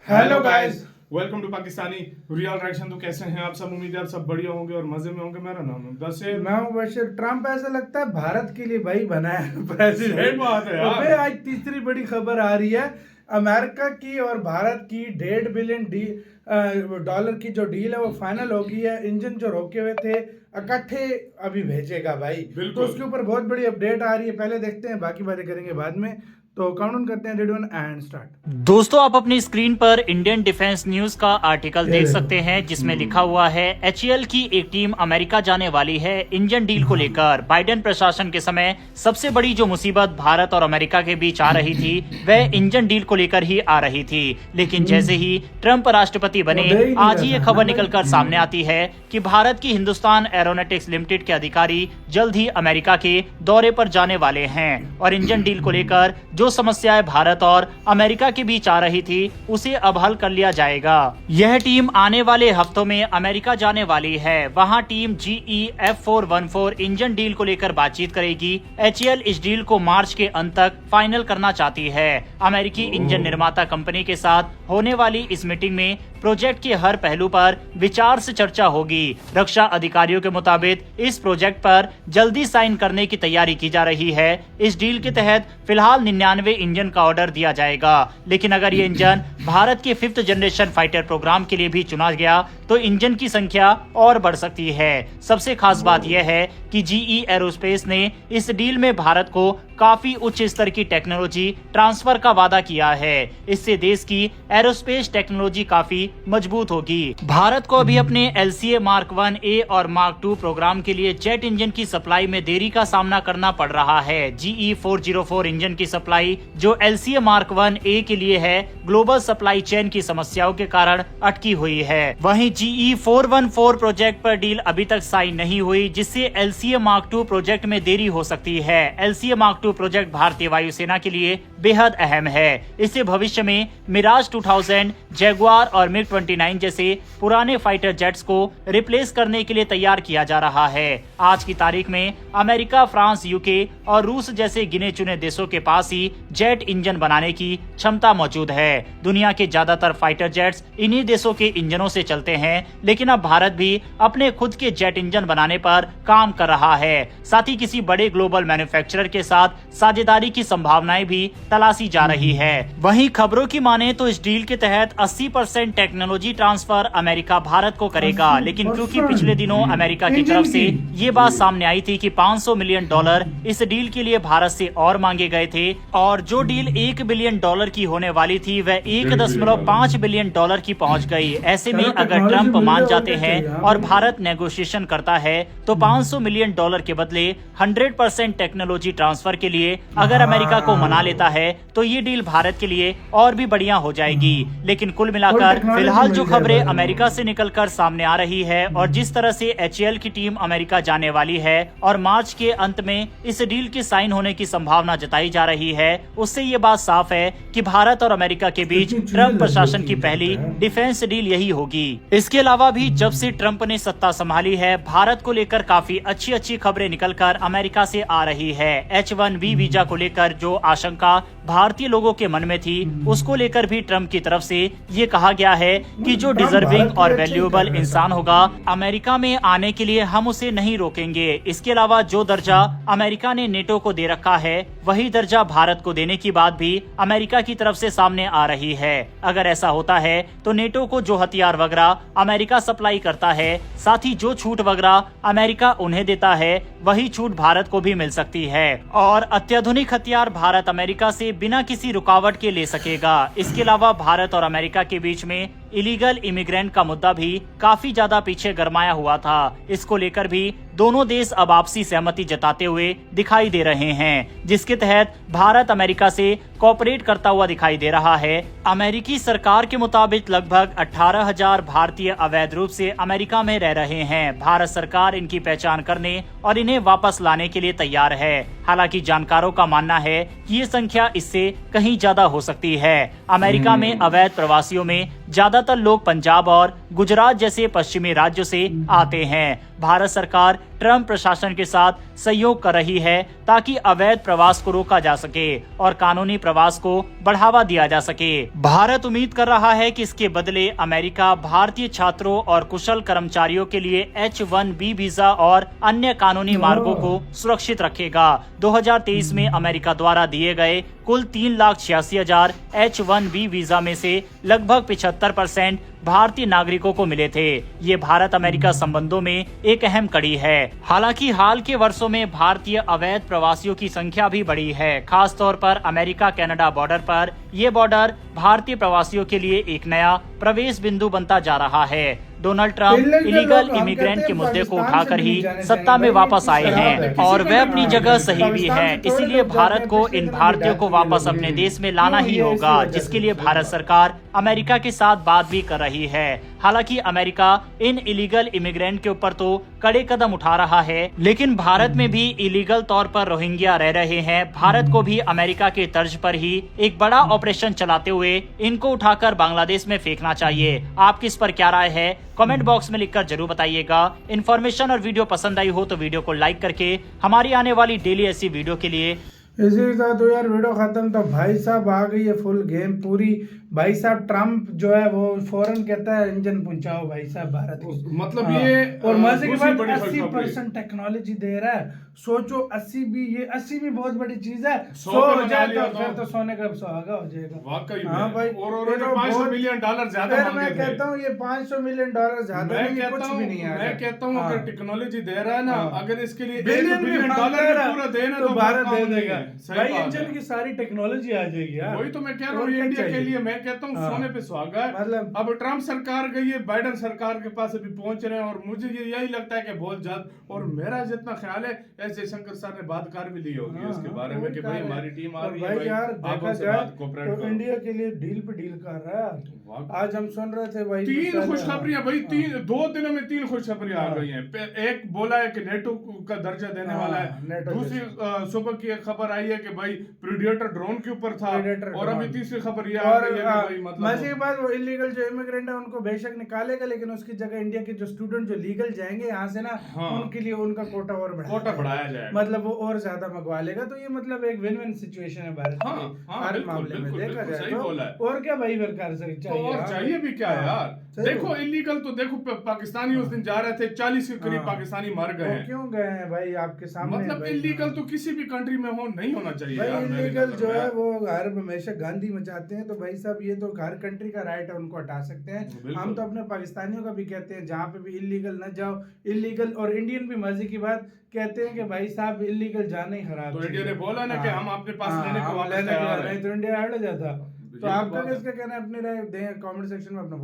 Hello guys, welcome to Pakistani real reaction. तो कैसे हैं आप सब? उम्मीद है आप सब बढ़िया होंगे और मजे में होंगे। मेरा नाम है बशीर। मैं हूं बशीर। ट्रम्प ऐसा लगता है भारत के लिए भाई बना है सही प्रेसिडेंट। बात है यार। अबे आज तीसरी बड़ी खबर आ रही है अमेरिका की और भारत की $1.5 बिलियन डॉलर की जो डील है वो फाइनल हो गई है। इंजन जो रोके हुए थे इकट्ठे अभी भेजेगा भाई, तो उसके ऊपर बहुत बड़ी अपडेट आ रही है। पहले देखते हैं, बाकी बातें करेंगे बाद में। तो काउंटडाउन करते हैं, रेडी वन एंड स्टार्ट। दोस्तों, आप अपनी स्क्रीन पर इंडियन डिफेंस न्यूज का आर्टिकल देख सकते हैं जिसमें लिखा हुआ है एचएएल की एक टीम अमेरिका जाने वाली है इंजन डील को लेकर। बाइडेन प्रशासन के समय सबसे बड़ी जो मुसीबत भारत और अमेरिका के बीच आ रही थी वह इंजन डील को लेकर ही आ रही थी, लेकिन जैसे ही ट्रंप राष्ट्रपति बने आज ही ये खबर निकलकर सामने आती है कि भारत की हिंदुस्तान एरोनॉटिक्स लिमिटेड के अधिकारी जल्द ही अमेरिका के दौरे पर जाने वाले हैं और इंजन डील को लेकर जो समस्याएं भारत और अमेरिका के बीच आ रही थी उसे अब हल कर लिया जाएगा। यह टीम आने वाले हफ्तों में अमेरिका जाने वाली है। वहां team GE F414 engine deal को लेकर बातचीत करेगी। एचएएल इस डील को मार्च के अंत तक फाइनल करना चाहती है। अमेरिकी इंजन निर्माता कंपनी के साथ होने वाली इस मीटिंग में प्रोजेक्ट के हर पहलू पर विचार से चर्चा होगी। रक्षा अधिकारियों के मुताबिक इस प्रोजेक्ट पर जल्दी साइन करने की तैयारी की जा रही है। इस डील के तहत फिलहाल 99 इंजन का ऑर्डर दिया जाएगा, लेकिन अगर ये इंजन भारत के 5th जनरेशन फाइटर प्रोग्राम के लिए भी चुना गया तो इंजन की संख्या और बढ़ सकती है। सबसे खास बात यह है कि GE एरोस्पेस ने इस डील में भारत को काफी उच्च स्तर की टेक्नोलॉजी ट्रांसफर का वादा किया है। इससे देश की एरोस्पेस टेक्नोलॉजी काफी मजबूत होगी। भारत को अभी अपने LCA Mark 1A और Mark 2 प्रोग्राम के लिए जेट इंजन की सप्लाई में देरी का सामना करना पड़ रहा है। GE 404 इंजन की सप्लाई जो LCA Mark 1A के लिए है, ग्लोबल सप्लाई चेन की समस्याओं के कारण अटकी हुई है। वहीं GE 414 प्रोजेक्ट पर डील अभी तक साइन नहीं हुई, जिससे LCA Mark 2 प्रोजेक्ट में देरी हो सकती है। LCA Mark 2 प्रोजेक्ट भारतीय वायुसेना के लिए बेहद अहम है। इससे भविष्य में मिराज 2000, जैगुआर और MiG-29 जैसे पुराने फाइटर जेट्स को रिप्लेस करने के लिए तैयार किया जा रहा है। आज की तारीख में अमेरिका, फ्रांस, UK और रूस जैसे गिने चुने देशों के पास ही जेट इंजन बनाने की क्षमता मौजूद है। दुनिया के ज्यादातर फाइटर जेट्स इन्हीं देशों के इंजनों से चलते हैं, लेकिन अब भारत भी अपने खुद के जेट इंजन बनाने पर काम कर रहा है। साथ ही किसी बड़े ग्लोबल मैन्युफैक्चरर के साथ साझेदारी की संभावनाएं भी तलाशी जा रही है। वहीं खबरों की माने तो इस डील के तहत 80% टेक्नोलॉजी ट्रांसफर अमेरिका भारत को करेगा, लेकिन क्योंकि पिछले दिनों अमेरिका की तरफ से ये बात सामने आई थी कि $500 मिलियन इस डील के लिए भारत से और मांगे गए थे और जो डील $1 बिलियन की होने वाली थी वह $1.5 बिलियन की पहुंच गई। ऐसे में अगर ट्रंप मान जाते हैं और भारत नेगोशिएशन करता है तो $500 मिलियन के बदले 100% टेक्नोलॉजी ट्रांसफर के लिए अगर अमेरिका को मना लेता है तो ये डील भारत के लिए और भी बढ़िया हो जाएगी। लेकिन कुल मिलाकर फिलहाल जो खबरें अमेरिका से निकलकर सामने आ रही है और जिस तरह से एचएएल की टीम अमेरिका जाने वाली है और मार्च के अंत में इस डील के साइन होने की संभावना जताई जा रही है, उससे ये बात साफ है कि भारत और अमेरिका के बीच ट्रंप प्रशासन की पहली डिफेंस डील यही होगी। इसके अलावा भी जब से ट्रंप ने सत्ता संभाली है, भारत को लेकर काफी अच्छी खबरें निकलकर अमेरिका से आ रही है। H1B वीजा को लेकर जो आशंका भारतीय लोगों के मन में थी, उसको लेकर भी ट्रंप की तरफ से ये कहा गया है कि जो डिजर्विंग और वैल्यूएबल इंसान होगा अमेरिका में आने के लिए हम उसे नहीं रोकेंगे। इसके अलावा जो दर्जा अमेरिका ने नेटो को दे रखा है वही दर्जा भारत को देने की बात भी अमेरिका की तरफ से सामने आ रही है। अगर ऐसा होता है तो नेटो को जो हथियार वगैरह अमेरिका सप्लाई करता है, साथ ही जो छूट वगैरह अमेरिका उन्हें देता है, वही छूट भारत को भी मिल सकती है और अत्याधुनिक हथियार भारत अमेरिका से बिना किसी रुकावट के ले सकेगा। इसके अलावा भारत और अमेरिका के बीच में इलीगल इमिग्रेंट का मुद्दा भी काफी ज्यादा पीछे गरमाया हुआ था। इसको लेकर भी दोनों देश अब आपसी सहमति जताते हुए दिखाई दे रहे हैं, जिसके तहत भारत अमेरिका से कोऑपरेट करता हुआ दिखाई दे रहा है। अमेरिकी सरकार के मुताबिक लगभग 18,000 भारतीय अवैध रूप से अमेरिका में रह रहे हैं। भारत सरकार इनकी पहचान करने और इन्हें वापस लाने के लिए तैयार है। हालांकि जानकारों का मानना है कि ये संख्या इससे कहीं ज्यादा हो सकती है। अमेरिका में अवैध प्रवासियों में ज्यादातर लोग पंजाब और गुजरात जैसे पश्चिमी राज्यों से आते हैं। भारत सरकार ट्रम्प प्रशासन के साथ सहयोग कर रही है ताकि अवैध प्रवास को रोका जा सके और कानूनी प्रवास को बढ़ावा दिया जा सके। भारत उम्मीद कर रहा है कि इसके बदले अमेरिका भारतीय छात्रों और कुशल कर्मचारियों के लिए H-1B वीजा और अन्य कानूनी मार्गों को सुरक्षित रखेगा। 2023 में अमेरिका द्वारा दिए गए कुल 3,86,000 H-1B वीजा में से लगभग 75% भारतीय नागरिकों को मिले थे। ये भारत अमेरिका संबंधों में एक अहम कड़ी है। हालांकि हाल के वर्षों में भारतीय अवैध प्रवासियों की संख्या भी बढ़ी है। खास तौर पर अमेरिका कनाडा बॉर्डर पर ये बॉर्डर भारतीय प्रवासियों के लिए एक नया प्रवेश बिंदु बनता जा रहा है। डोनाल्ड ट्रंप इलीगल इमिग्रेंट के मुद्दे को उठाकर ही सत्ता में वापस आए हैं और वे अपनी जगह सही भी हैं। इसीलिए भारत को इन भारतीयों को वापस अपने देश में लाना ही होगा, जिसके लिए भारत सरकार अमेरिका के साथ बात भी कर रही है। हालांकि अमेरिका इन इलीगल इमिग्रेंट के ऊपर तो कड़े कदम उठा रहा है, लेकिन भारत में भी इलीगल तौर पर रोहिंग्या रह रहे हैं। भारत को भी अमेरिका के तर्ज पर ही एक बड़ा ऑपरेशन चलाते हुए इनको उठाकर बांग्लादेश में फेंकना चाहिए। आपकी इस पर क्या राय है? कमेंट बॉक्स में लिखकर जरूर बताइएगा। इन्फॉर्मेशन और वीडियो पसंद आई हो तो वीडियो को लाइक करके हमारी आने वाली डेली ऐसी वीडियो के लिए इसी के साथ तो यार वीडियो खत्म। तो भाई साहब आ गई है फुल गेम पूरी। भाई साहब ट्रम्प जो है वो फौरन कहता है इंजन पहुंचाओ भाई साहब भारत की। मतलब हाँ। ये और मजे के बाद बड़ी 80% टेक्नोलॉजी दे रहा है। सोचो 80 भी बहुत बड़ी चीज है। 100 हो पे जाए बना लिया तो फिर तो सोने का सुहागा हो जाएगा। वाकई हाँ में। भाई और ये तो $500 बहुत- मिलियन ज्यादा फिर मैं मांगे थे। कहता हूँ ये $500 मिलियन ज्यादा नहीं, कुछ भी नहीं है। मैं कहता हूँ अगर टेक्नोलॉजी दे रहा है ना, हाँ। अगर इसके लिए $1 बिलियन बिलियन पूरा देना तो भारत दे देगा भाई। भाई इंजन की सारी टेक्नोलॉजी आ जाएगी यार। वही तो मैं कह रहा हूँ और क्या इंडिया के चाहिए? लिए मैं कहता हूँ हाँ। सोने पे सुहागा है। मतलब अब ट्रम्प सरकार गई है, बाइडेन सरकार के पास अभी पहुंच रहे हैं और मुझे यही लगता है कि बहुत जल्द, और मेरा जितना ख्याल है एस जयशंकर सर ने बात कर भी ली होगी हाँ, उसके बारे हाँ, में कि भाई वही हमारी टीम आ रही है भाई यार आप देखा उनसे जाए बात कोऑपरेट तो करो। इंडिया के लिए डील पे डील कर रहा है। आज हम सुन रहे थे भाई 3 खुशखबरियां भाई, हाँ। 2 दिनों में 3 खुशखबरियां आ हाँ। गई हैं। एक बोला है कि नेटो का दर्जा देने हाँ, वाला है। नेटो दूसरी सुबह की एक खबर आई है कि भाई प्रीडेटर ड्रोन के ऊपर था। Predator और अभी drone। तीसरी खबर ये आ गई है कि भाई मजे मतलब के बाद वो इलीगल जो इमिग्रेंट है उनको बेशक निकालेगा, लेकिन उसकी जगह इंडिया के जो स्टूडेंट जो लीगल जाएंगे यहाँ से ना, हाँ। उनके लिए उनका कोटा और बढ़ाया जाएगा। मतलब वो और ज्यादा मंगवा लेगा। तो ये मतलब एक विन विन सिचुएशन है भारत हाँ, के हाँ, हर बिल्कुल, मामले में बिल्कुल, देखा बिल्कुल जाए सही बोला है। तो। और क्या भाई सरकार से तो चाहिए? और हाँ। चाहिए भी क्या हाँ, यार। सही देखो बोल। इलीगल तो देखो पाकिस्तानी उस दिन जा रहे थे, 40 के करीब हाँ। पाकिस्तानी मर गए वो हैं। क्यों गए हैं भाई आपके सामने? मतलब भाई, इलीगल हाँ। तो किसी भी कंट्री में हो नहीं होना चाहिए भाई यार मेरी इलीगल नजर जो में। है वो हर हमेशा गांधी मचाते हैं। तो भाई साहब ये तो हर कंट्री का राइट है, उनको हटा सकते हैं। बिल्कुल। हम तो अपने पाकिस्तानियों का भी कहते हैं जहाँ पे भी इलीगल न जाओ। इलीगल और इंडियन भी मजे की बात कहते हैं कि भाई साहब इलीगल जाना ही खराब तो चीज़ इंडिया है। ने बोला ना कि हाँ। हम अपने पास हाँ, लेने को हम वापस लेने को तैयार हैं। नहीं तो इंडिया हट जाता। ये तो तो आपका बात है। किसका कहना है? अपनी राय दें कमेंट सेक्शन में अपना।